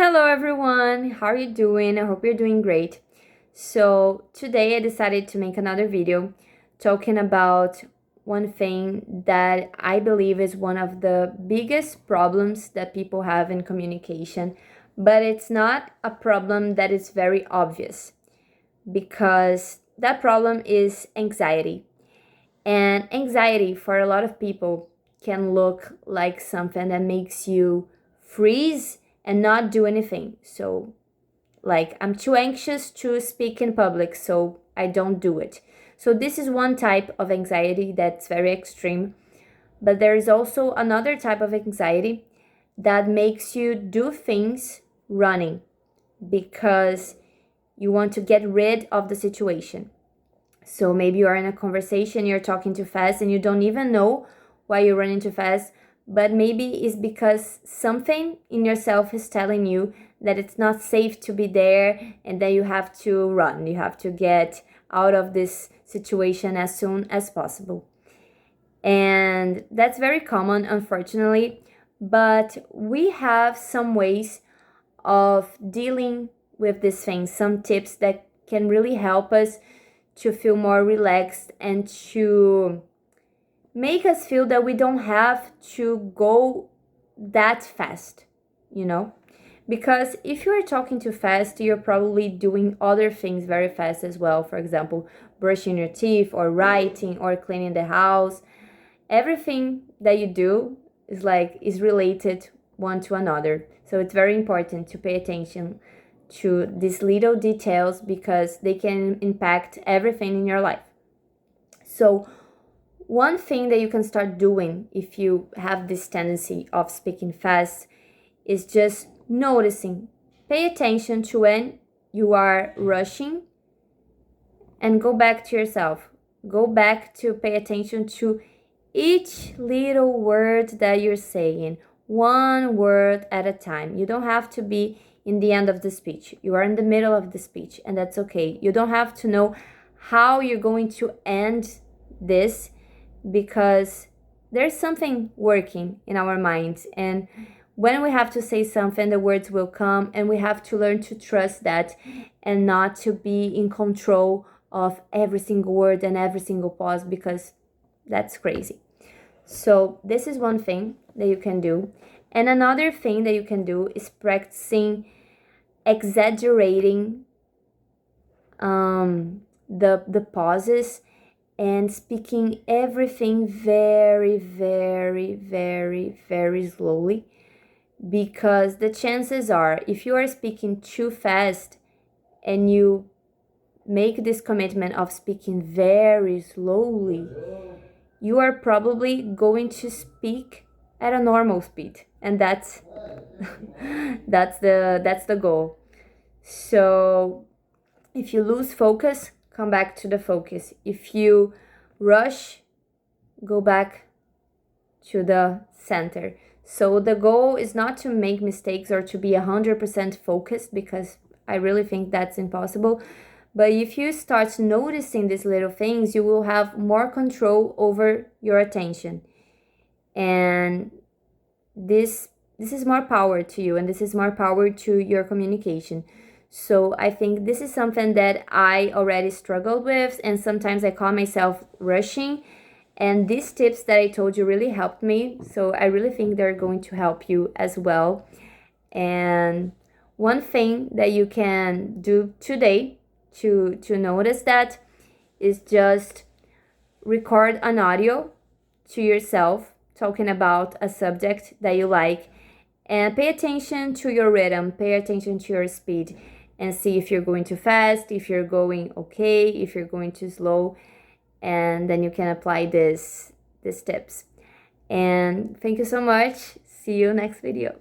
Hello everyone, how are you doing? I hope you're doing great. So today I decided to make another video talking about one thing that I believe is one of the biggest problems that people have in communication, but it's not a problem that is very obvious because that problem is anxiety. And anxiety for a lot of people can look like something that makes you freeze and not do anything. So, like, I'm too anxious to speak in public, so I don't do it. So, this is one type of anxiety that's very extreme. But there is also another type of anxiety that makes you do things running because you want to get rid of the situation. So maybe you are in a conversation, you're talking too fast, and you don't even know why you're running too fast, but maybe it's because something in yourself is telling you that it's not safe to be there and that you have to run. You have to get out of this situation as soon as possible. And that's very common, unfortunately, but we have some ways of dealing with these things, some tips that can really help us to feel more relaxed and to make us feel that we don't have to go that fast, you know? Because if you are talking too fast, you're probably doing other things very fast as well. For example, brushing your teeth or writing or cleaning the house. Everything that you do is related one to another. So it's very important to pay attention to these little details because they can impact everything in your life. So one thing that you can start doing if you have this tendency of speaking fast is just noticing. Pay attention to when you are rushing and go back to yourself. Go back to pay attention to each little word that you're saying, one word at a time. You don't have to be in the end of the speech. You are in the middle of the speech, and that's okay. You don't have to know how you're going to end this because there's something working in our minds. And when we have to say something, the words will come, and we have to learn to trust that and not to be in control of every single word and every single pause because that's crazy. So this is one thing that you can do. And another thing that you can do is practicing exaggerating the pauses and speaking everything very, very, very, very slowly. Because the chances are, if you are speaking too fast and you make this commitment of speaking very slowly, you are probably going to speak at a normal speed, and that's that's the goal. So if you lose focus, come back to the focus. If you rush, go back to the center. So the goal is not to make mistakes or to be 100% focused because I really think that's impossible. But if you start noticing these little things, you will have more control over your attention. And this is more power to you, and this is more power to your communication. So I think this is something that I already struggled with, and sometimes I call myself rushing. And these tips that I told you really helped me. So I really think they're going to help you as well. And one thing that you can do today to notice that is just record an audio to yourself talking about a subject that you like and pay attention to your rhythm, pay attention to your speed and see if you're going too fast, if you're going okay, if you're going too slow, and then you can apply these tips. And thank you so much. See you next video.